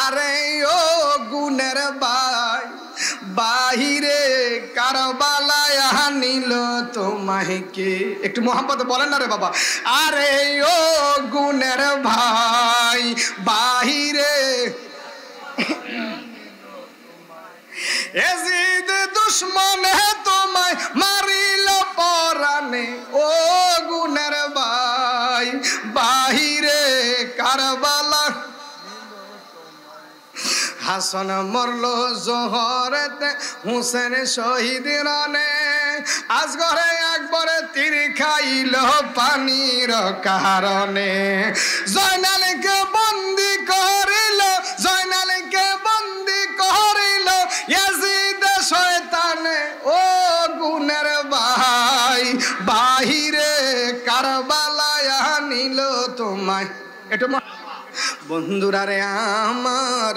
আরে ও গুণের ভাই বাহিরে কারবালায় আনিল তোমায় কে? একটু মোহাম্মদ বলেন না রে বাবা। আরে ও গুণের ভাই বাহিরে এজিদ দুশ্মন তোমায় মারিল পরানে। ও গুণের ভাই বাহিরে কারবালা হাসান মরল জোহরেতে হুসেন শহীদ রানে। আজগরে একবারে তীর খাইল পানির কারণে। জয়নালকে বন্দি করিল, জয়নালকে বন্দি করিল ইয়াজিদ শয়তানে। ও গুণের ভাই বাহিরে কারবালায় আনিল তোমায়। একটু বন্ধুরা রে আমার,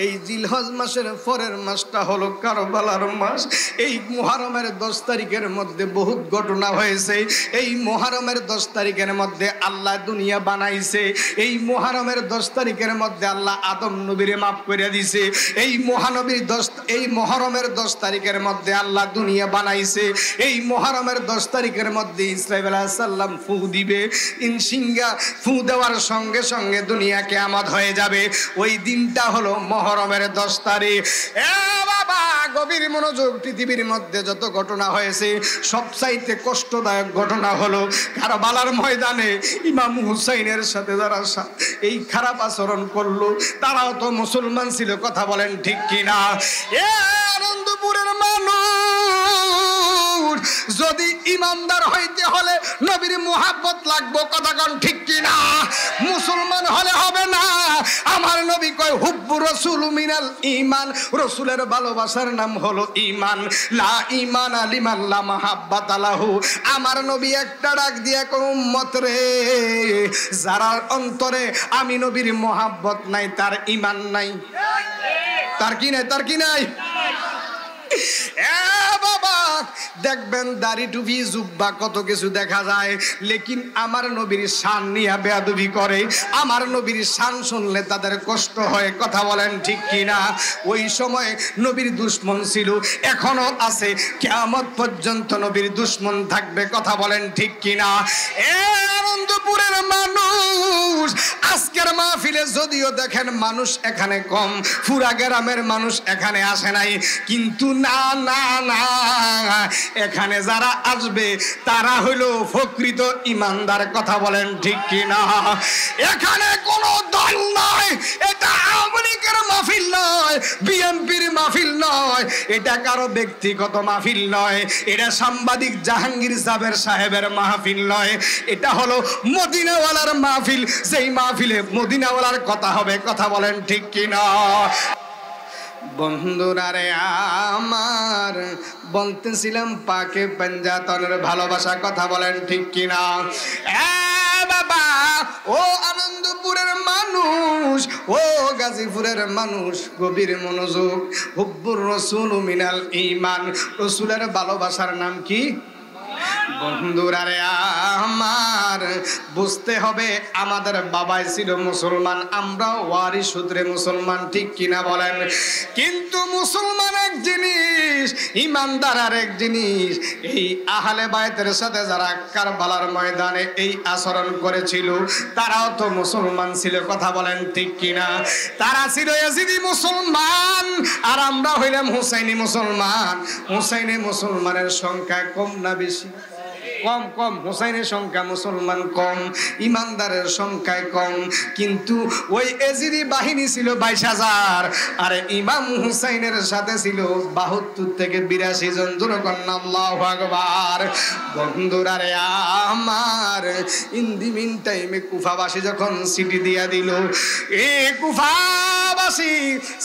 এই জিলহজ মাসের পরের মাসটা হলো কারবালার মাস। এই মুহররমের 10 তারিখের মধ্যে বহুত ঘটনা হয়েছে। এই মুহররমের 10 তারিখের মধ্যে আল্লাহ দুনিয়া বানাইছে। এই মুহররমের 10 তারিখের মধ্যে আল্লাহ আদম নবীরে মাফ করে দিয়েছে। এই মুহররমের 10 তারিখের মধ্যে আল্লাহ দুনিয়া বানাইছে। এই মুহররমের 10 তারিখের মধ্যে ইসরাঈল আলাইহিস সালাম ফু দিবে। ইনশিঙ্গা ফু দেওয়ার সঙ্গে সঙ্গে দুনিয়া কিয়ামত হয়ে যাবে। ওই দিনটা হলো মুহররমের 10 তারিখ। বাবা গভীর মনোযোগ। পৃথিবীর মধ্যে যত ঘটনা হয়েছে সবচাইতে কষ্টদায়ক ঘটনা হলো কারবালার ময়দানে ইমাম হুসাইনের সাথে যারা এই খারাপ আচরণ করলো তারাও তো মুসলমান ছিল। কথা বলেন ঠিক কিনা? আনন্দপুরের মানুষ যদি ইমানদার হইতে হলে নবীর মুহাব্বত লাগবে। কথা কোন ঠিক কিনা? মুসলমান হলে হবে না। আমার নবী কয় হুব্বু রাসূল মিনাল ঈমান, রাসূলের ভালোবাসার নাম হলো ঈমান। লা ঈমানা লিমান লা মাহাব্বাতা লাহু। আমার নবী একটা ডাক দিয়া কয় উম্মত রে, যারা অন্তরে আমি নবীর মুহাব্বত নাই তার ঈমান নাই। তার কি নাই? তার কি নাই? বাবা দেখবেন দাড়ি টুপি জুব্বা কত কিছু দেখা যায়, লেকিন আমার নবীর শান নিয়ে বেয়াদবি করে। আমার নবীর শান শুনলে তাদের কষ্ট হয়। কথা বলেন ঠিক কিনা? ওই সময় নবীর দুশ্মন ছিল, এখনো আছে, কিয়ামত পর্যন্ত নবীর দুশ্মন থাকবে। কথা বলেন ঠিক কিনা? আনন্দপুরের মানুষ আজকের মাহফিলে যদিও দেখেন মানুষ এখানে কম, পুরা গ্রামের মানুষ এখানে আসে নাই, কিন্তু না না না, এখানে যারা আসবে তারা হইলো প্রকৃত ইমানদার। কথা বলেন ঠিক কিনা? এখানে কোনো দল নয়, এটা আওয়ামী লীগের মাহফিল নয়, বিএনপির মাহফিল নয়, এটা কারো ব্যক্তিগত মাহফিল নয়, এটা সাংবাদিক জাহাঙ্গীর জাবের সাহেবের মাহফিল নয়, এটা হলো মদিনাওয়ালার মাহফিল। যেই মাহফিলে মদিনাওয়ালার কথা হবে। কথা বলেন ঠিক কিনা? বন্ধুরা রে আমার, বলতেছিলাম পাকে পাঞ্জাতনের ভালোবাসা। কথা বলেন ঠিক কিনা? বাবা ও আনন্দপুরের মানুষ, ও গাজীপুরের মানুষ, গভীর মনোযোগ। হুব্বুর রাসূল মিনাল ঈমান, রাসূলের ভালোবাসার নাম কি? বন্ধুরা রে আমার, বুঝতে হবে আমাদের বাবাই ছিল মুসলমান, আমরা ওয়ারিশ সূত্রে মুসলমান। ঠিক কিনা বলেন? কিন্তু মুসলমান এক জিনিস, ইমানদার আর এক জিনিস। এই আহলে বায়তের সাথে যারা কারবালার ময়দানে এই আচরণ করেছিল তারাও তো মুসলমান ছিল। কথা বলেন ঠিক কিনা? তারা ছিল ইয়াজিদি মুসলমান, আর আমরা হইলাম হুসাইনি মুসলমান। হুসাইনি মুসলমানের সংখ্যা কম না বেশি? কম কম। হুসাইনের সংখ্যা মুসলমান কম, ইমানদারের সংখ্যায় কম। কিন্তু ওই এজিদি বাহিনী ছিল 22,000, আর ইমাম হুসাইনের সাথে ছিল 72 থেকে 82 জন। জনগণ আল্লাহু আকবার। বন্ধুরা রে আমার, ইন দি মিন টাইমে কুফাবাসী যখন সিটি দিয়া দিল, এ কুফাবাসী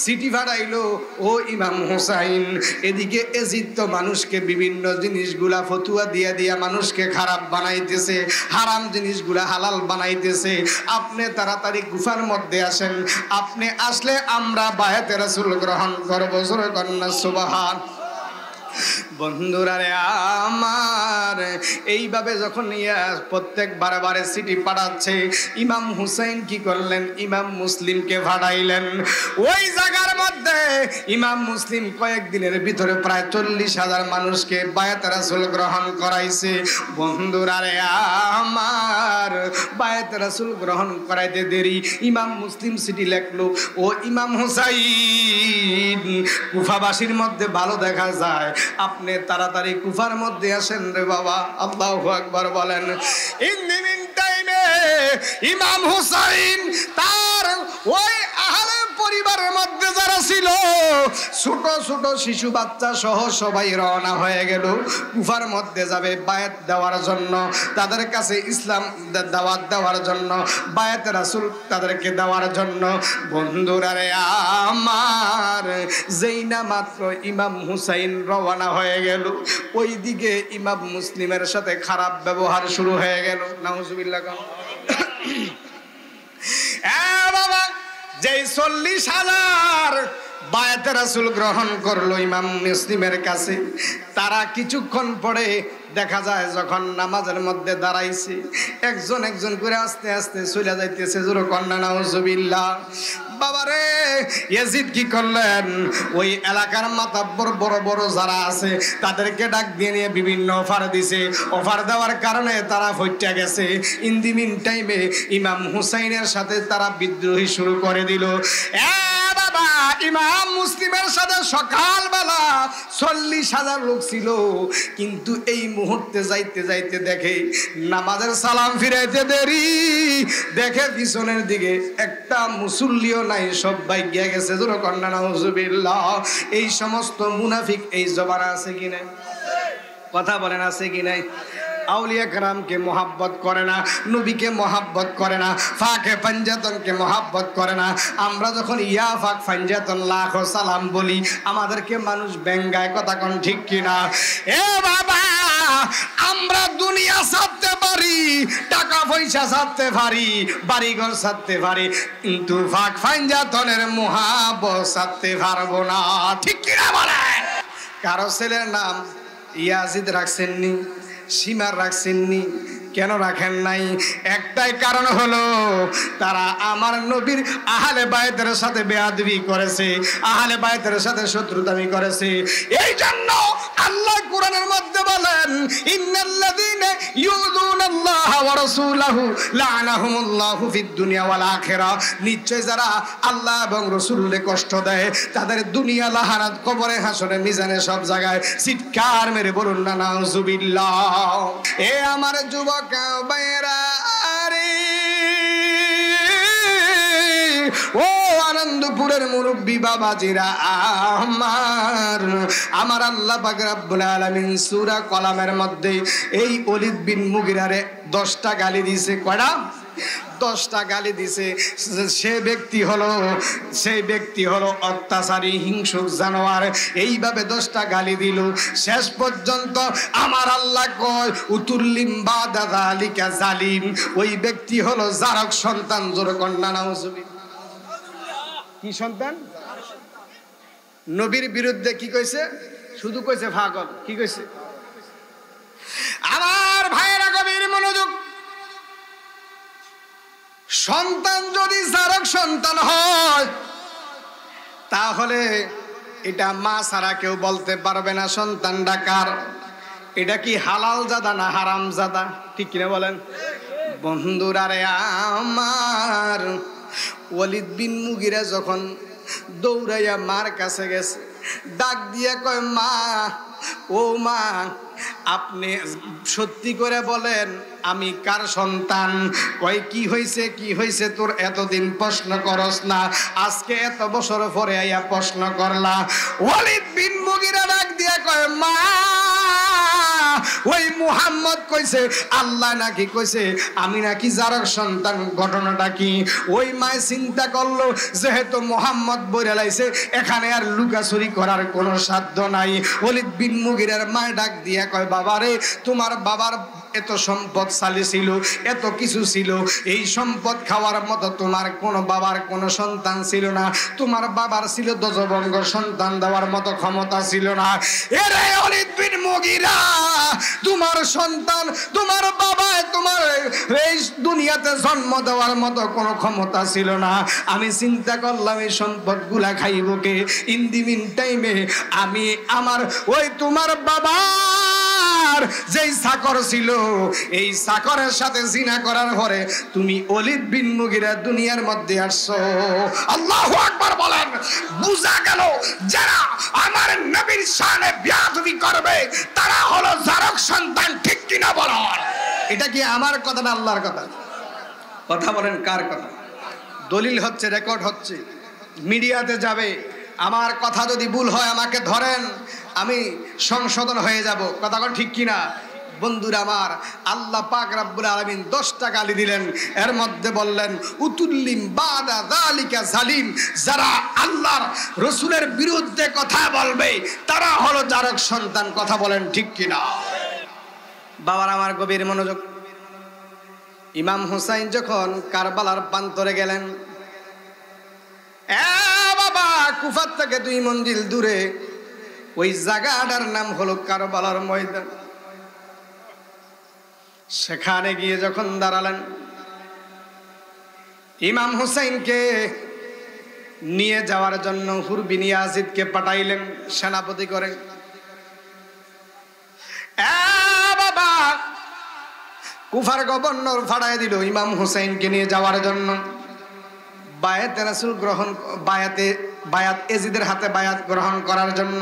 সিটি ফাটাইলো, ও ইমাম হুসাইন। এদিকে এজিদ তো মানুষকে বিভিন্ন জিনিসগুলা ফতুয়া দিয়া দিয়া মানুষকে খারাপ বানাইতেছে, হারাম জিনিসগুলা হালাল বানাইতেছে। আপনি তাড়াতাড়ি গুফার মধ্যে আসেন, আপনি আসলে আমরা বায়াতে রাসূল গ্রহণ করব। সুবহান। বন্ধুরা রে আমার, এইভাবে যখন প্রত্যেক বারে সিটি পাঠাচ্ছে, ইমাম হুসাইন কি করলেন? ইমাম মুসলিমকে ভাড়াইলেন। ওই জায়গার মধ্যে ইমাম মুসলিম কয়েকদিনের ভিতরে প্রায় 40,000 মানুষকে বায়াত রাসূল গ্রহণ করাইছে। বন্ধুরা রে আমার, বায়াত রাসূল গ্রহণ করাইতে দেরি, ইমাম মুসলিম সিটি লেখলো, ও ইমাম হুসাইন, কুফাবাসীর মধ্যে ভালো দেখা যায়, আপনি তাড়াতাড়ি কুফার মধ্যে আসেন রে বাবা। আল্লাহু আকবার বলেন। ইন দি মিন টাইমে ইমাম হুসাইন তার ওই আহলে পরিবারের মধ্যে যারা ছিল, ছোট ছোট শিশু বাচ্চা সহ সবাই রওনা হয়ে গেল কুফার মধ্যে যাবে বায়াত দেওয়ার জন্য, তাদের কাছে ইসলাম দাওয়াত দেওয়ার জন্য, বায়াত রাসূল তাদেরকে দেওয়ার জন্য। বন্ধুরা রে আমার, যেই না মাত্র ইমাম হুসাইন রওনা হয়ে গেল, ওইদিকে ইমাম মুসলিমের সাথে খারাপ ব্যবহার শুরু হয়ে গেল। নাউজুবিল্লাহ। বাবা, যেই 40,000 বায়াত রাসূল গ্রহণ করলো ইমাম মুসলিমের কাছে, তারা কিছুক্ষণ পরে দেখা যায় যখন নামাজের মধ্যে দাঁড়াইছে, একজন একজন করে আস্তে আস্তে চলে যাইতেছে। জোরে কন্যা নাউজুবিল্লাহ। বাবারে, ইয়াজিদ কি করলেন? ওই এলাকার মাতাব্বর বড় বড় যারা আছে তাদেরকে ডাক দিয়ে নিয়ে বিভিন্ন অফার দিছে। অফার দেওয়ার কারণে তারা ফইটা গেছে। ইন দি মিন টাইমে ইমাম হুসাইনের সাথে তারা বিদ্রোহী শুরু করে দিল। বাবা, ইমাম মুসলিমের সাথে সকালবেলা 40,000 লোক ছিল, কিন্তু এই মুহূর্তে যাইতে যাইতে দেখে নামাজের সালাম ফিরাইতে দেরি, দেখে পিছনের দিকে একটা মুসল্লিও নাই, সব বাইগিয়া গেছে। জোরে কন্যা নাউজুবিল্লাহ। এই সমস্ত মুনাফিক এই জমানা আছে কি নাই? কথা বলেন, আছে কি নাই? আউলিয়া কেরামকে মোহাব্বত করে না, নবীকে মোহাব্বত করে না, ফাঁকে পাঞ্জাতনকে মোহাব্বত করে না। আমরা যখন ইয়া ফাঁক পাঞ্জাতন লাখ সালাম বলি, আমাদেরকে মানুষ ব্যঙ্গায়। কথা কোন ঠিক কিনা? এ বাবা, আমরা দুনিয়া ছাড়তে পারি, টাকা পয়সা ছাড়তে পারি, বাড়িঘর ছাড়তে পারি, কিন্তু ফাঁক পাঞ্জাতনের মোহাব্বত ছাড়তে পারবো না। ঠিক কিনা বলে? কারো ছেলের নাম ইয়াজিদ রাখছেননি, সীমার রাখছেননি, কেন রাখেন নাই? একটাই কারণ হলো, তারা আমার নবীর আহলে বায়তের সাথে বেয়াদবি করেছে, আহলে বায়তের সাথে শত্রুতামি করেছে। এই জন্য আল্লাহ কোরআনের মধ্যে বলেন, ইন্নাল্লাযীনা ইউযুনাল্লাহা ওয়া রাসূলাহু লা'নাহুমুল্লাহু ফিদ দুনিয়া ওয়াল আখিরাহ। নিশ্চয় যারা আল্লাহ এবং রাসূলকে কষ্ট দেয়, তাদের দুনিয়া লাহারাত, কবরে, হাসরে, মিজানে, সব জায়গায় চিৎকার মেরে বলুন না নাউজুবিল্লাহ। এ আমার যুবক ভাইরা রে, ও আনন্দপুরের মুরব্বী বাবাজিরা আমার আল্লাহ পাক রব্বুল আলামিন সূরা কলামের মধ্যে এই ওলীদ বিন মুগিরারে 10টা গালি দিয়েছে। কয়টা? 10টা গালি দিছে। সেই ব্যক্তি হলো অত্যাচারী, হিংসুক, জানোয়ার। এইভাবে 10টা গালি দিল। শেষ পর্যন্ত আমার আল্লাহ কয়, উতুল্লিম বাদা যালিকা জালিম। ওই ব্যক্তি হলো জারক সন্তান। জোরে কন্যা নাউজুবিল্লাহ। কি সন্তান? নবীর বিরুদ্ধে কি কইছে? শুধু কইছে পাগল। কি কইছে? আমার ভাইয়েরা গভীর মনোযোগ। সন্তান যদি জারক সন্তান হয়, তাহলে এটা মা ছাড়া কেউ বলতে পারবে না সন্তানটা কার। এটা কি হালাল জাদা না হারাম জাদা? ঠিক কিনা বলেন? বন্ধুরা রে আমার, ওলীদ বিন মুগিরা যখন দৌড়াইয়া মার কাছে গেছে, ডাক দিয়ে কয়, মা, ও মা, আপনি সত্যি করে বলেন আমি কার সন্তান? কয়, কি হয়েছে, কি হয়েছে তোর? এতদিন প্রশ্ন করস না, আজকে এত বছর পরে আইয়া প্রশ্ন করলা। ওলীদ বিন মুগিরা ডাক দিয়ে কয়, মা, ওই মুহাম্মদ কইছে, আল্লাহ নাকি কইছে আমি নাকি জারক সন্তান। ঘটনাটা কি? ওই মায় চিন্তা করলো, যেহেতু মুহাম্মদ বইরা লাইছে, এখানে আর লুকাচুরি করার কোনো সাধ্য নাই। ওলীদ বিন মুগিরার মায় ডাক দিয়া কয়, বাবারে, তোমার বাবার এত সম্পদশালী ছিল, এত কিছু ছিল, এই সম্পদ খাওয়ার মতো তোমার কোন বাবার কোন সন্তান ছিল না। তোমার বাবার ছিল দশবঙ্গ সন্তান দেওয়ার মতো ক্ষমতা ছিল না। এরে ওয়ালিদ বিন মুগীরা, তোমার সন্তান, তোমার বাবা তোমার এই দুনিয়াতে জন্ম দেওয়ার মতো কোনো ক্ষমতা ছিল না। আমি চিন্তা করলাম এই সম্পদগুলা খাইব কে? ইন দি মিন টাইমে আমি আমার ওই তোমার বাবার যেই চাকর ছিল, এই চাকরের সাথে জিনা করার পরে তুমি ওয়ালিদ বিন মুগীরা দুনিয়ার মধ্যে আসছো। আল্লাহু আকবার বলেন। বুঝা গেল যারা আমার নবীর শানে বেয়াদবি করবে তারা হলো জারক সন্তান, ঠিক কিনা বলেন? এটা কি আমার কথা না আল্লাহর কথা? কথা বলেন কার কথা? দলিল হচ্ছে, রেকর্ড হচ্ছে, মিডিয়াতে যাবে। আমার কথা যদি ভুল হয় আমাকে ধরেন, আমি সংশোধন হয়ে যাব। কথা বল ঠিক কিনা? বন্ধুরা আমার, আল্লাহ পাক রব্বুল আলামিন 10টা গালি দিলেন, এর মধ্যে বললেন উতুল্লিম বাদা যালিকা জালিম। যারা আল্লাহর রাসূলের বিরুদ্ধে কথা বলবে তারা হলো জারক সন্তান। কথা বলেন ঠিক কিনা? বাবার আমার গভীর মনোযোগ। ইমাম হুসাইন যখন কারবালার প্রান্তরে গেলেন, বাবা কুফার থেকে 2 মঞ্জিল দূরে ওই জায়গাটার নাম হলো কারবালার ময়দান। সেখানে গিয়ে যখন দাঁড়ালেন, ইমাম হুসাইনকে নিয়ে যাওয়ার জন্য হুর বিন ইয়াজিদকে পাঠাইলেন সেনাপতি করে। বাবা কুফার গভর্নর ফাড়াই দিল ইমাম হুসাইনকে নিয়ে যাওয়ার জন্য। বায়াতে রাসূল গ্রহণ, বায়াত এজিদের হাতে বায়াত গ্রহণ করার জন্য।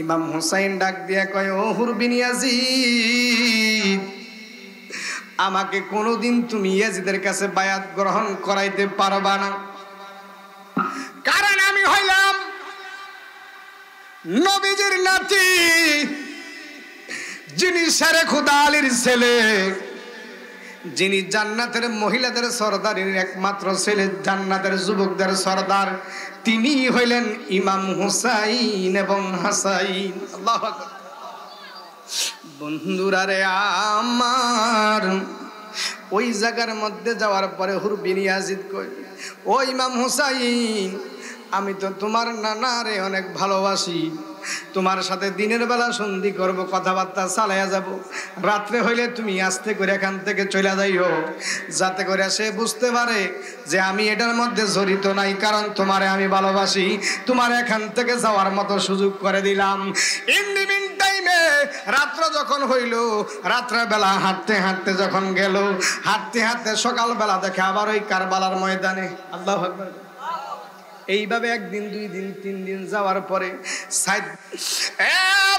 ইমাম হুসাইন ডাক দিয়া কয়, ও হুর বিন ইয়াজিদ, আমাকে কোনোদিন তুমি ইয়াজিদের কাছে বায়াত গ্রহণ করাইতে পারবা না, কারণ আমি হইলাম নবীজির নাতি, যিনি শেরে খুদা আলীর ছেলে, যিনি জান্নাতের মহিলাদের সরদারের একমাত্র ছেলে, জান্নাতের যুবকদের সরদার, তিনি হইলেন ইমাম হুসাইন এবং হাসাইন। আল্লাহু আকবার। বন্ধুরা রে আমার, ওই জায়গার মধ্যে যাওয়ার পরে হুর বিন ইয়াজিদ কই, ও ইমাম হুসাইন, আমি তো তোমার নানা রে অনেক ভালোবাসি, তোমার সাথে দিনের বেলা সন্ধি করব, কথাবার্তা চালাইয়া যাব, রাত্রে হইলে তুমি আস্তে করে এখান থেকে চলে যাইও, যাতে করে সে বুঝতে পারে যে আমি এটার মধ্যে জড়িত নাই, কারণ তোমারে আমি ভালোবাসি, তোমার এখান থেকে যাওয়ার মতো সুযোগ করে দিলাম। ইন দি মিন টাইমে রাত্র যখন হইল, রাত্রে বেলা হাঁটতে হাঁটতে যখন গেল, হাঁটতে হাঁটতে সকালবেলা দেখে আবার ওই কারবালার ময়দানে। আল্লাহু আকবার। এইভাবে 1 দিন 2 দিন 3 দিন যাওয়ার পরে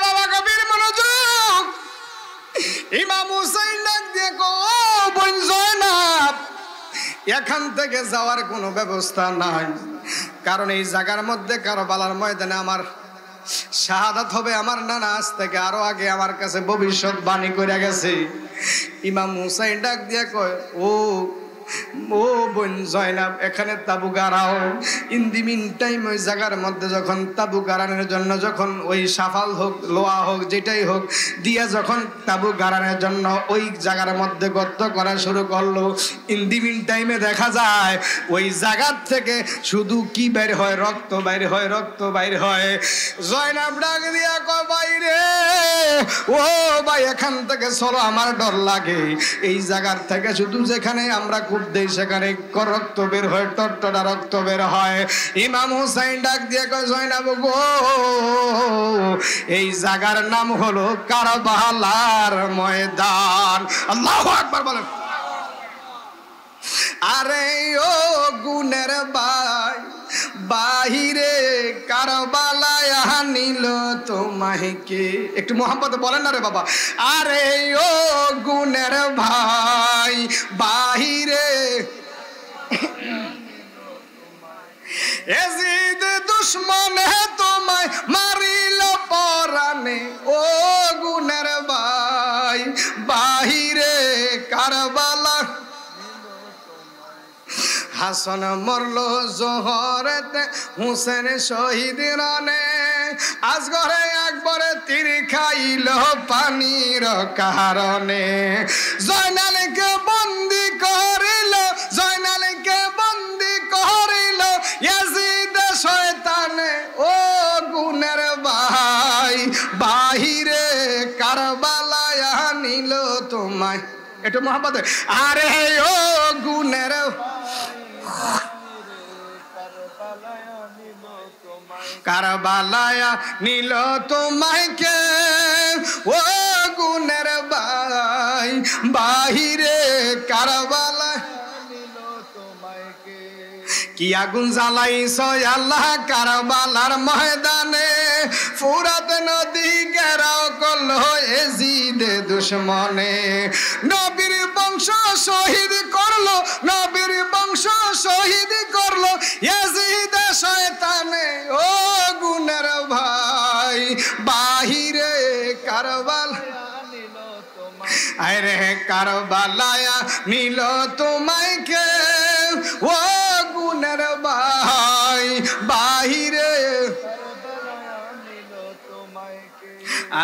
বাবা গভীর মনোযোগ, ইমাম হুসাইন ডাক দিয়ে কো, বোন জয়নাব, এখান থেকে যাওয়ার কোনো ব্যবস্থা নাই, কারণ এই জায়গার মধ্যে কারবালার ময়দানে আমার শাহাদাত হবে। আমার নানা আজ থেকে আরো আগে আমার কাছে ভবিষ্যৎবাণী করে গেছে। ইমাম হুসাইন ডাক দিয়ে কয়, ও বোন জয়নাব, এখানে তাবু গাড়াও। ইন দি মিন টাইম ওই জায়গার মধ্যে যখন তাবু গাড়ানোর জন্য, যখন ওই সাফাল হোক লোহা হোক যেটাই হোক দিয়া যখন তাবু গাড়ানোর জন্য ওই জায়গার মধ্যে গর্ত করা শুরু করলো, ইন দি মিন টাইমে দেখা যায় ওই জায়গার থেকে শুধু কি বের হয়, রক্ত বাইর হয়, রক্ত বাইর হয়। জয়নাব ডাক দিয়া কয়, বাইরে ও ভাই, এখান থেকে চলো, আমার ডর লাগে। এই জায়গার থেকে শুধু যেখানে আমরা খুব দেই সেখানে রক্ত বের হয়, টট্টটা রক্ত বের হয়। ইমাম হুসাইন ডাক দিয়ে কয়, জয়নাব গো, এই জায়গার নাম হলো কারবালার ময়দান। আল্লাহু আকবার বলেন। আরে ও গুনের ভাই, বাহিরে কারবালায় আনিল তোমায় কে? একটু মোহাম্মদ বলেন না রে বাবা। আরে ও গুনের ভাই, বাহিরে এজিদ দুশ্মনে তোমায় মারিল পরানে, ও গুনের ভাই, বাহিরে কারবালা। হাসান মরল জোহরেতে, হুসেন শহীদ রানে, আজ ঘরে একবারে তীর খাইল পানির কারণে জয়নালকে বন্দি করিল জয়নালকে বন্দি করিল ইয়াজিদ শয়তানে ও গুণের ভাই বাহিরে কারবালায় নিল তোমায় একটু মোহাম্মদ আরে ও গুণের কারবালায় নিল তোমায় কে ও গুণের ভাই বাহিরে কারবালায় কি আগুন জ্বালাইছ আল্লাহ কারবালার ময়দানে ফুরাত নদী ঘেরাও করলো এজিদে দুশমনে নবীর বংশ শহীদ করলো নবীর বংশ শহীদ করলো এজিদে শয়তানে ও গুণের ভাই বাহিরে কারবালা আরে কারবালায় নিল তোমায় কে ও গুণের ভাই বাহিরে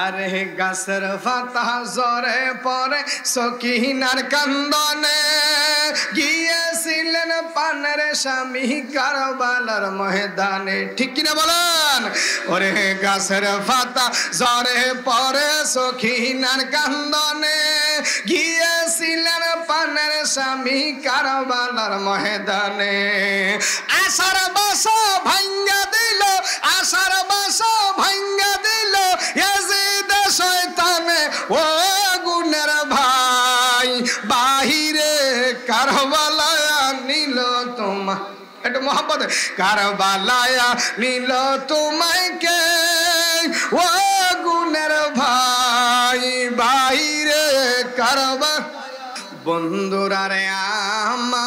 আরে গাছের পাতা ঝরে পড়ে সকিনার কান্দনে গিয়েছিলেন পানের স্বামী কারবালার ময়দানে ঠিক কিনা বলেন ওরে গাছের পাতা ঝরে পড়ে সকিনার কান্দনে গিয়েছিলেন পানের স্বামী কারবালার ময়দানে আশার বাসা ভাঙ্গা দিল আশার বাসা ভাঙ্গা দিল ইয়াজিদ শয়তানে ও গুণের ভাই বাহিরে কারবালায় নিল তোমায় একটু মোহাম্মদ কারবালায় নিল তোমায় কে ও গুণের ভাই বাহিরে কারবা বন্ধুরা রে আমার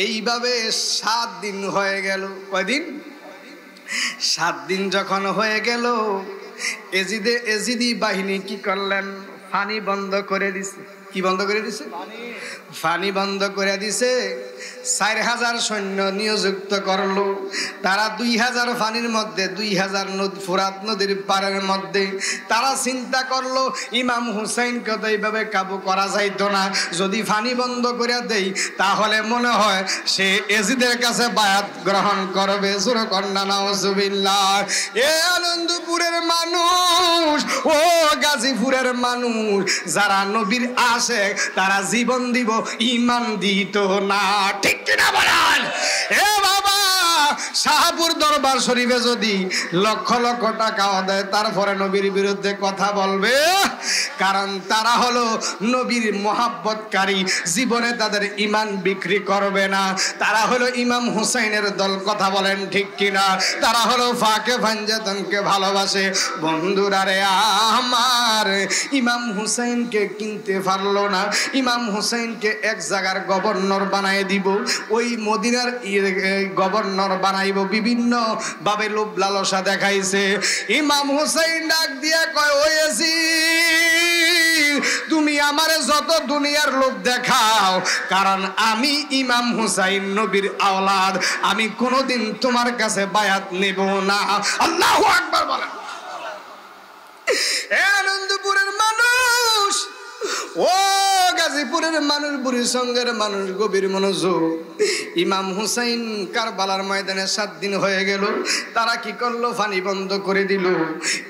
এইভাবে 7 দিন হয়ে গেল কয়দিন 7 দিন যখন হয়ে গেল এজিদি বাহিনী কি করলেন পানি বন্ধ করে দিছে কি বন্ধ করে দিছে পানি বন্ধ করে দিছে 4000 সৈন্য নিয়োজিত করলো তারা 2000 পানির মধ্যে 2000 ফুরাত নদীর পাড়ের মধ্যে তারা চিন্তা করলো ইমাম হুসাইনকে তো এইভাবে কাবু করা যাইতো না যদি পানি বন্ধ করে দেই তাহলে মনে হয় সে এজিদের কাছে বায়াত গ্রহণ করবে জোরে কন্যা নাউজুবিল্লাহ এ আনন্দপুরের মানুষ ও গাজীপুরের মানুষ যারা নবীর আশিক তারা জীবন দিব ঈমান দিত না ঠিক কিনা বলেন এ বাবা শাহপুর দরবার শরীফে যদি লক্ষ লক্ষ টাকা দেয় তারপরে নবীর বিরুদ্ধে কথা বলবে কারণ তারা হলো নবীর মহাব্বতকারী জীবনে তাদের ঈমান বিক্রি করবে না তারা হলো ইমাম হুসাইনের দল কথা বলেন ঠিক কিনা তারা হলো ফাকে ফাঞ্জাতনকে ভালোবাসে বন্ধুরা রে আমার ইমাম হুসাইনকে কিনতে পারলো না ইমাম হুসাইনকে এক জায়গার গভর্নর বানায় দিব ওই মদিনার গভর্নর বানাইব বিভিন্ন ভাবে লোভ লালসা দেখাইছে ইমাম হুসাইন ডাক দিয়া কয় ওয়েছি তুমি আমারে যত দুনিয়ার লোভ দেখাও কারণ আমি ইমাম হুসাইন নবীর আওলাদ আমি কোনোদিন তোমার কাছে বায়াত নেব না আল্লাহু আকবার বলেন আনন্দপুরের মানুষ ও গাজীপুরের মানুষ বুড়িসঙ্গের মানুষ গভীর মনোযোগ ইমাম হুসাইন কারবালার ময়দানে 7 দিন হয়ে গেল তারা কি করলো পানি বন্ধ করে দিল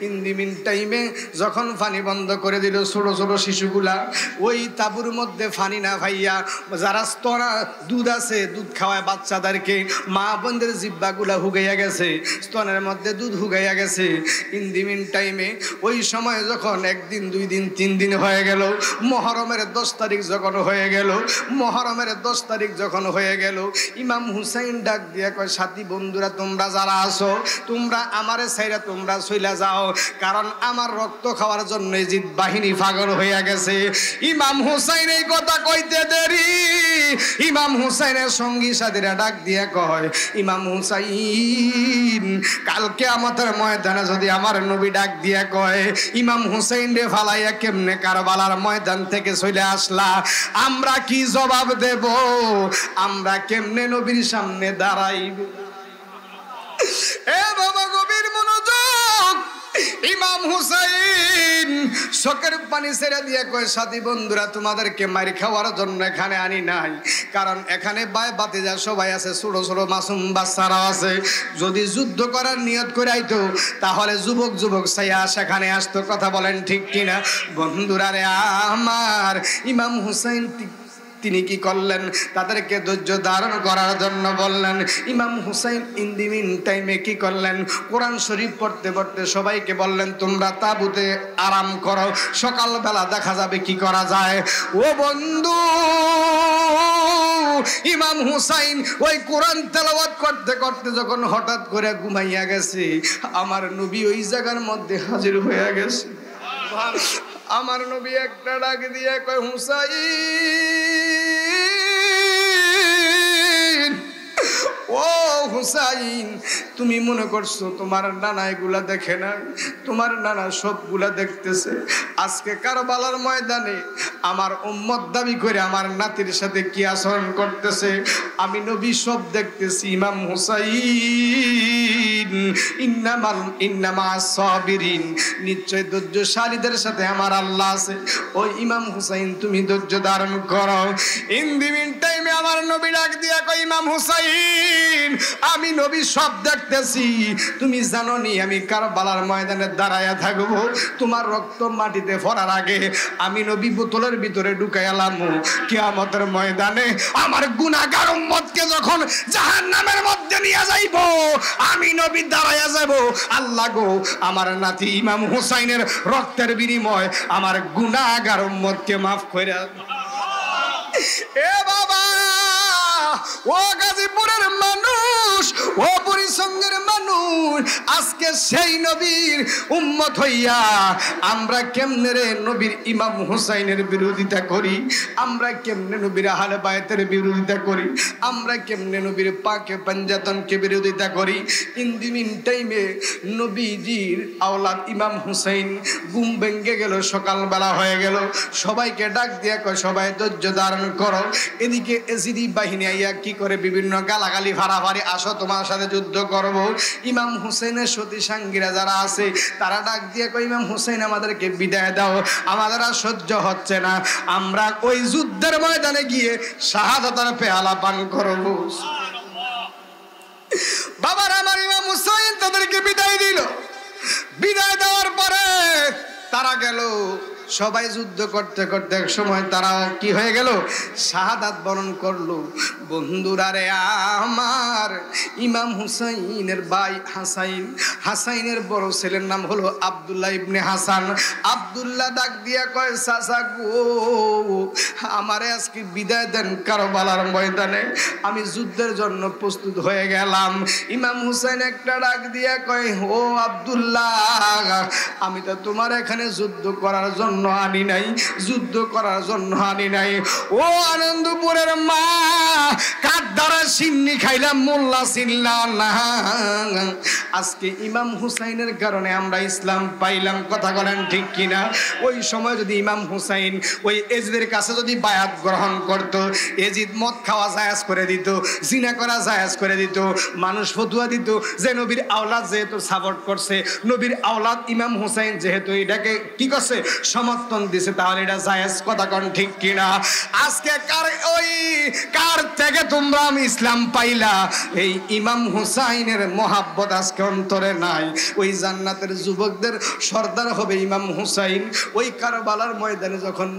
ইন দি মিন টাইমে যখন পানি বন্ধ করে দিল ছোট ছোট শিশুগুলা ওই তাবুর মধ্যে পানি না ভাইয়া যারা স্তরা দুধ আছে দুধ খাওয়ায় বাচ্চাদেরকে মা বোনদের জিব্বাগুলা হুগাইয়া গেছে স্তনের মধ্যে দুধ হুগাইয়া গেছে ইন দি মিন টাইমে ওই সময় যখন 1 দিন 2 দিন 3 দিন হয়ে গেল মুহররমের 10 তারিখ যখন হয়ে গেল মুহররমের 10 তারিখ যখন হয়ে গেল ইমাম হুসাইন ডাক দিয়া কয় সাথী বন্ধুরা তোমরা যারা আছো তোমরা আমারে ছাইরা তোমরা চইলা যাও কারণ আমার রক্ত খাওয়ার জন্য জিদ বাহিনী পাগল হইয়া গেছে ইমাম হুসাইন এই কথা কইতে দেরি ইমাম হুসাইনের সঙ্গী সাথীরা ডাক দিয়া কয় ইমাম হুসাইন কাল কিয়ামতের ময়দানে যদি আমার নবী ডাক দিয়া কয় ইমাম হুসাইন রে ফালাইয়া কেমনে কারবালার ময়দান থেকে চলে আসলা আমরা কি জবাব দেব আমরা কেমনে নবীর সামনে দাঁড়াইব হুসাইন চোখের পানি ছেড়ে দিয়ে কয়, সাথী বন্ধুরা তোমাদেরকে মার খাওয়ার জন্য এখানে আনি নাই, কারণ এখানে ভাই ভাতিজা সবাই আছে, ছোট ছোট মাসুম বাচ্চারা আছে। যদি যুদ্ধ করার নিয়ত করে আইতো তাহলে যুবক যুবক ছাইয়া সেখানে আসতো। কথা বলেন ঠিক কিনা বন্ধুরা রে আমার? ইমাম হুসাইন তিনি কি করলেন? তাদেরকে ধৈর্য ধারণ করার জন্য বললেন। ইমাম হুসাইন ইন দি মিন টাইমে কি করলেন? কোরআন শরীফ পড়তে পড়তে সবাইকে বললেন, তোমরা তাঁবুতে আরাম করো, সকালবেলা দেখা যাবে কি করা যায়। ও বন্ধু, ইমাম হুসাইন ওই কোরআন তেলাওয়াত করতে করতে যখন হঠাৎ করে ঘুমাইয়া গেছে, আমার নবী ওই জায়গার মধ্যে হাজির হয়ে গেছে। আমার নবী একটা ডাক দিয়ে কয়, হুসাইন, ও হুসাইন, তুমি মনে করছো তোমার নানা এগুলা দেখে নাই? তোমার নানা সবগুলা দেখতেছে। আজকে কারবালার ময়দানে আমার উম্মত দাবি করে আমার নাতির সাথে কি আচরণ করতেছে, আমি নবী সব দেখতেছি। ইমাম হুসাইন, ইন্নামা সাবিরিন, নিশ্চয় ধৈর্যশালীদের সাথে আমার আল্লাহ আছে। ওই ইমাম হুসাইন তুমি ধৈর্য ধারণ করো। ইন দি মিন টাইমে আমার নবী ডাক দিয়া কয়, ইমাম হুসাইন, আমি নবী সব দেখতেছি। তুমি জানো নি আমি কারবালার ময়দানে দাঁড়ায়া থাকবো? তোমার রক্ত মাটিতে পড়ার আগে আমি নবী বোতলের ভিতরে ঢুকাইলাম। কিয়ামতের ময়দানে আমার গুনাহগার উম্মতকে যখন জাহান্নামের মধ্যে নিয়ে যাইব, আমি নবী দাঁড়ায়া যাব, আল্লাহ গো, আমার নাতি ইমাম হুসাইনের রক্তের বিনিময় আমার গুনাহগার উম্মতকে মাফ কইরা। এ বাবা, ও গাজীপুরের মানুষ, ও পরিসংঘের মানুষ, আজকে সেই নবীর উম্মত হইয়া আমরা কেমনে রে নবীর ইমাম হুসাইনের বিরোধিতা করি? আমরা কেমনে নবীর আহলে বায়তের বিরোধিতা করি? আমরা কেমনে নবীর পাকে পাঞ্জাতনকে বিরোধিতা করি? ইন দি মিন টাইমে নবীজির আওলাদ ইমাম হুসাইন ঘুম ভেঙে গেল, সকালবেলা হয়ে গেল। সবাইকে ডাক দিয়া কয়, সবাই ধৈর্য ধারণ করো। এদিকে এজিদি বাহিনী আইয়া কি করে বিভিন্ন গালাগালি ফাড়াফাড়ি, আসো তোমার সাথে যুদ্ধ করব। ইমাম হুসাইনের সতী সাঙ্গীরা যারা আছে তারা ডাক দিয়ে কয়, ইমাম হুসাইন আমাদেরকে বিদায় দাও, আমাদের আর সহ্য হচ্ছে না, আমরা ওই যুদ্ধের ময়দানে গিয়ে শাহাদাতের পেয়ালা পান করব। বাবার আমার ইমাম হুসাইন তাদেরকে বিদায় দিল। বিদায় দেওয়ার পরে তারা গেল, সবাই যুদ্ধ করতে করতে এক সময় তারা কি হয়ে গেল? শাহাদাত বরণ করলো। বন্ধুরা রে আমার, ইমাম হুসাইনের ভাই হাসাইন, হাসাইনের বড় ছেলের নাম হলো আব্দুল্লাহ ইবনে হাসান। আব্দুল্লাহ ডাক দিয়া কয়, চাচা গো, আমারে আজকে বিদায় দেন কারবালার ময়দানে, আমি যুদ্ধের জন্য প্রস্তুত হয়ে গেলাম। ইমাম হুসাইন একটা ডাক দিয়া কয়, ও আব্দুল্লাহ, আমি তো তোমার এখানে যুদ্ধ করার জন্য আনি নাই, যুদ্ধ করার জন্য আনি নাই। ও আনন্দপুরের মা, কার দ্বারা সিন্নি খাইলাম মোল্লা চিনলা না। আজকে ইমাম হুসাইনের কারণে আমরা ইসলাম পাইলাম। কথা বলেন ঠিক কিনা? ওই সময় যদি ইমাম হুসাইন ওই এজিদের কাছে যদি বায়াত গ্রহণ করত, এজিদ মদ খাওয়া জায়েজ করে দিত, জিনা করা জায়েজ করে দিত, মানুষ ফতুয়া দিত যে নবীর আওলাদ যেহেতু সাপোর্ট করছে, নবীর আওলাদ ইমাম হুসাইন যেহেতু এটাকে কি করছে, সমর্থন দিছে, তাহলে এটা জায়েজ। কথা কোন ঠিক কিনা? আজকে কার থেকে তোমরা আমি ইসলাম পাইলা? এই ইমাম হুসাইনের মহাব্বত আজকে অন্তরে নাই। ওই জান্নাতের যুবকদের সর্দার হবে ইমাম হুসাইন। ওই কারবালার ময়দানে যখন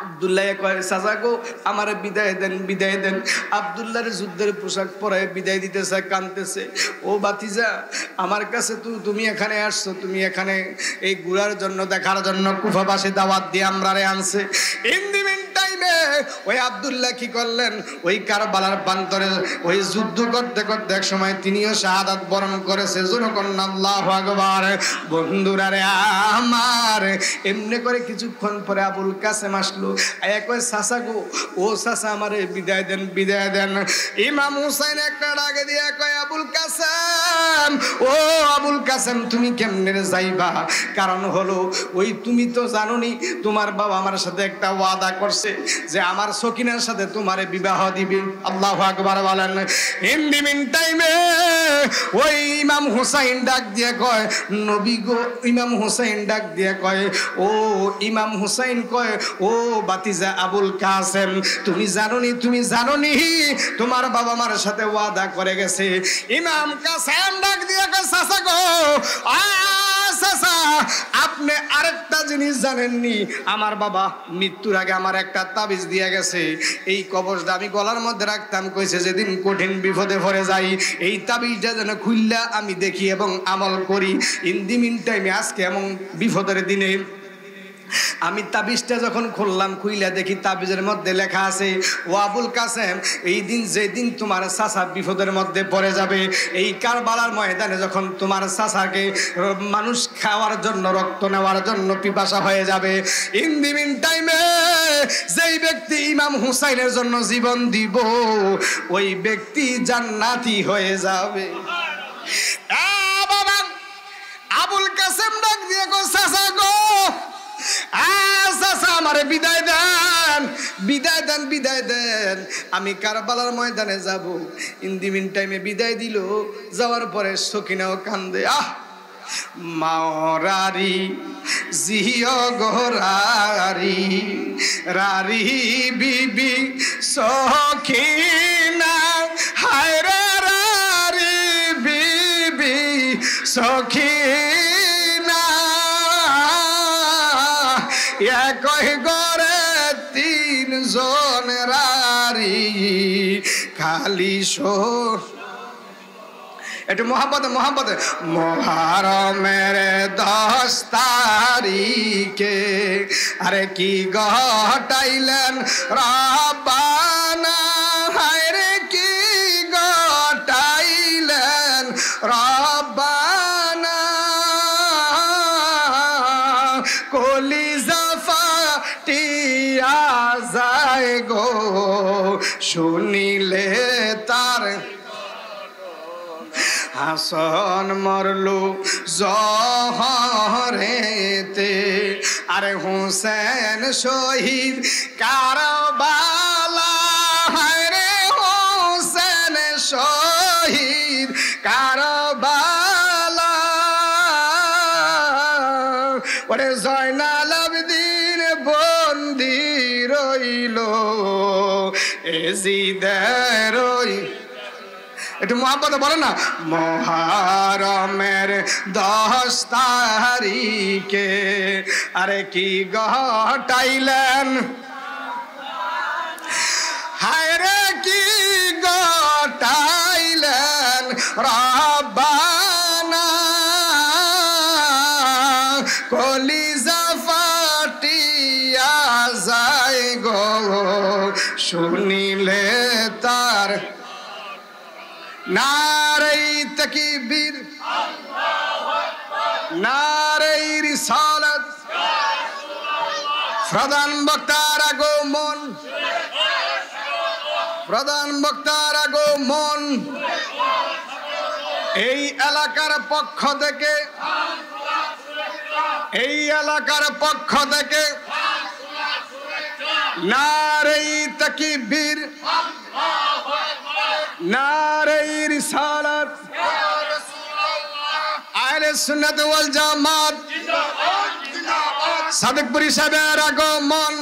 আব্দুল্লাহ কয়, চাচা গো, আমারে বিদায় দেন, বিদায় দেন। আব্দুল্লাহর যুদ্ধের পোশাক পরায় বিদায় দিতেছে, কাঁদতেছে। ও বাতিজা, আমার কাছে তুমি এখানে আসছো, তুমি এখানে এই ঘোরার জন্য, দেখার জন্য কুফাবাসী দাওয়াত দিয়ে আমরা রে আনছে। ইন দি মিন টাইমে ওই আব্দুল্লাহ কি করলেন? ওই কারবালার প্রান্তরে ওই যুদ্ধ করতে করতে এক সময় তিনিও শাহাদাত বরণ করেছে। জনকন্যা আল্লাহু আকবার। বন্ধুরা রে আমার, এমনি করে কিছুক্ষণ পরে আবুল কাসেম আসলো। আয়া কয়, চাচা গো, ও চাচা, আমারে বিদায় দেন, বিদায় দেন। ইমাম হুসাইন একটা ডাকে দিয়া কয়, আবুল কাসেম, ও আবুল কাসেম, তুমি কেমনে যাইবা? কারণ হলো ওই তুমি তো জানোনি তোমার বাবা আমার সাথে একটা ওয়াদা করছে যে আমার সকিনার সাথে তোমারে বিবাহ দিবে। আল্লাহু আকবার বলেন। ইন দি মিন টাইমে ওই ইমাম হুসাইন ডাক দিয়ে কয়, নবী গো, ইমাম হুসাইন ডাক দিয়ে কয়, ও ইমাম হুসাইন কয়, ও বাতিজা আবুল কাসেম, তুমি জানোনি তোমার বাবা মার সাথে ওয়াদা করে গেছে। ইমাম কাসেম ডাক দিয়ে কয়, চাচা গো, চাচা আপনি আরেকটা জিনিস জানেননি, আমার বাবা মৃত্যুর আগে আমার একটা তাবিজ দিয়ে গেছে, এই কবজটা আমি গলার মধ্যে রাখতাম, কইছে যেদিন কঠিন বিপদে পড়ে যাই এই তাবিজটা যেন খুললা আমি দেখি এবং আমল করি। ইন দি মিন টাইমে আজকে এমন বিপদের দিনে আমি তাবিজটা যখন খুললাম, খুইলা দেখি তাবিজের মধ্যে লেখা আছে, ও আবুল কাসেম, এই দিন যেদিন তোমার চাচা বিপদের মধ্যে পড়ে যাবে, এই কারবালার ময়দানে যখন তোমার চাচাকে মানুষ খাওয়ার জন্য, রক্ত নেওয়ার জন্য পিপাসা হয়ে যাবে, ইন দি মিন টাইমে যেই ব্যক্তি ইমাম হুসাইনের জন্য জীবন দিব ওই ব্যক্তি জান্নাতি হয়ে যাবে। বাবা আবুল কাসেম ডাক দিয়ে গো, চাচা গো, আমারে বিদায় দেন, আমি কারবালার ময়দানে যাব। ইন দি মিন টাইমে বিদায় দিল, যাওয়ার পরে সকিনাও কান্দে, মাওরারি জিও গোরারি রারি বিবি সখিনা, হায় রে রারি বিবি সখিনা, একই গরে তিনজন রারি খালি একটু মোহাম্মতে মুহররমের 10 তারিখে আরে কি ঘটাইলেন রব্বানা, হায় রে কি ঘটাইলেন রব্বানা, কলিজা ফাটিয়া যায় গো শুনিলে তার, হাসন মরলু জহরেতে, আরে হুসেন শহীদ কারবালা, হায় রে হুসেন শহীদ কারবালা, ওরে জয়নাল আবেদিন বন্দি রইল এজিদের একটু মোহাম্মদ বলে না, মুহররমের 10 তারিখে আরে কি ঘটাইলেন, হায় রে কি ঘটাইলেন রব্বানা, কলিজা ফাটিয়া যায় গো শুনিলে তার, নারে তাকবীর, নারে রিসালাত, প্রধান বক্তার আগমন, এই এলাকার পক্ষ থেকে, নারে তাকবীর, নারে রিসালাত, আহলে সুন্নাত ওয়াল জামাত, সাদেকপুরি সাহেবের আগমন,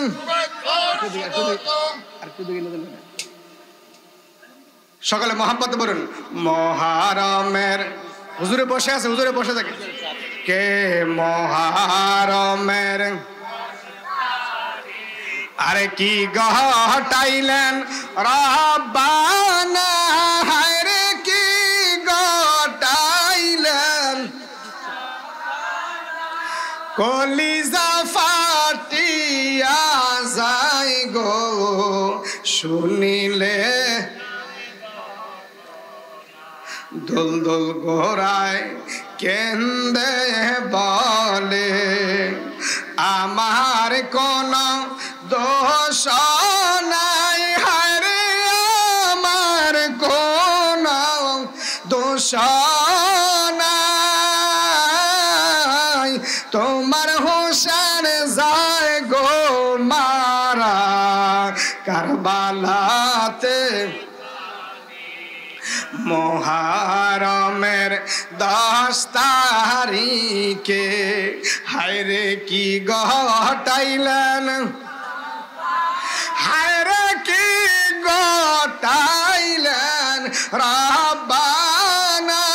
সকালে মোহাম্মদ বলুন, মুহররমের, হুজুরে বসে আছে, হুজুরে বসে থাকে, কে মুহররমের আরে কি ঘটাইলেন রব্বানা, হায় রে কি ঘটাইলেন, কলিজা ফাটিয়া যায় গো শুনিলে, দোল দোল ঘোরায় কেন্দে বলে, আমার কোন দোষ নাই, হায় রে আমার কোন দোষ নাই, তোমার হোসেন যায় গো মারা মহারমের 10 তারিখে হায়রে কি ঘটাইলেন হায়রে কি ঘটাইলেন রাব্বানা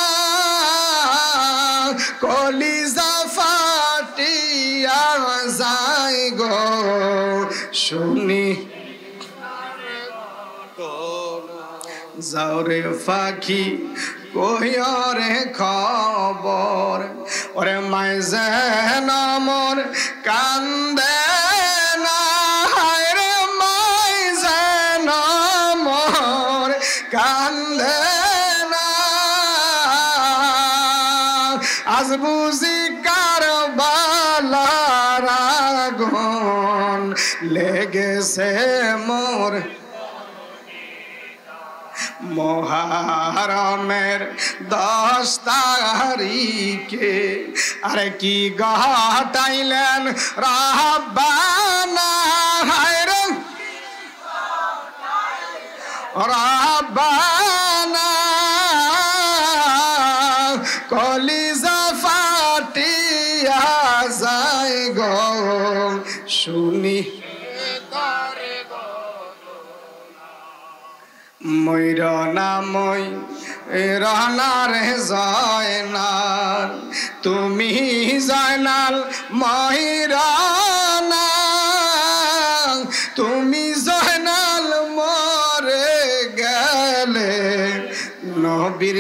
কলিজা ফাটিয়া যায় গো শুনি যাওরে পাখি কইরে খবর ওরে মাইজেন মোর কান্দে না হায়রে মাইজেন মোর কান্দে না আজ বুঝি কারবালার আগুন লেগেছে মোর মহারমের 10 তারিখে আরে কি ঘটাইলেন রাব্বানা হায়রে রাব্বানা কলিজা ফাটিয়া যায় গো শুনি ময়ূরনাময় রানার জয়নাল তুমি জয়নাল ময়ূরানা তুমি জয়নাল মরে গেলে নবীর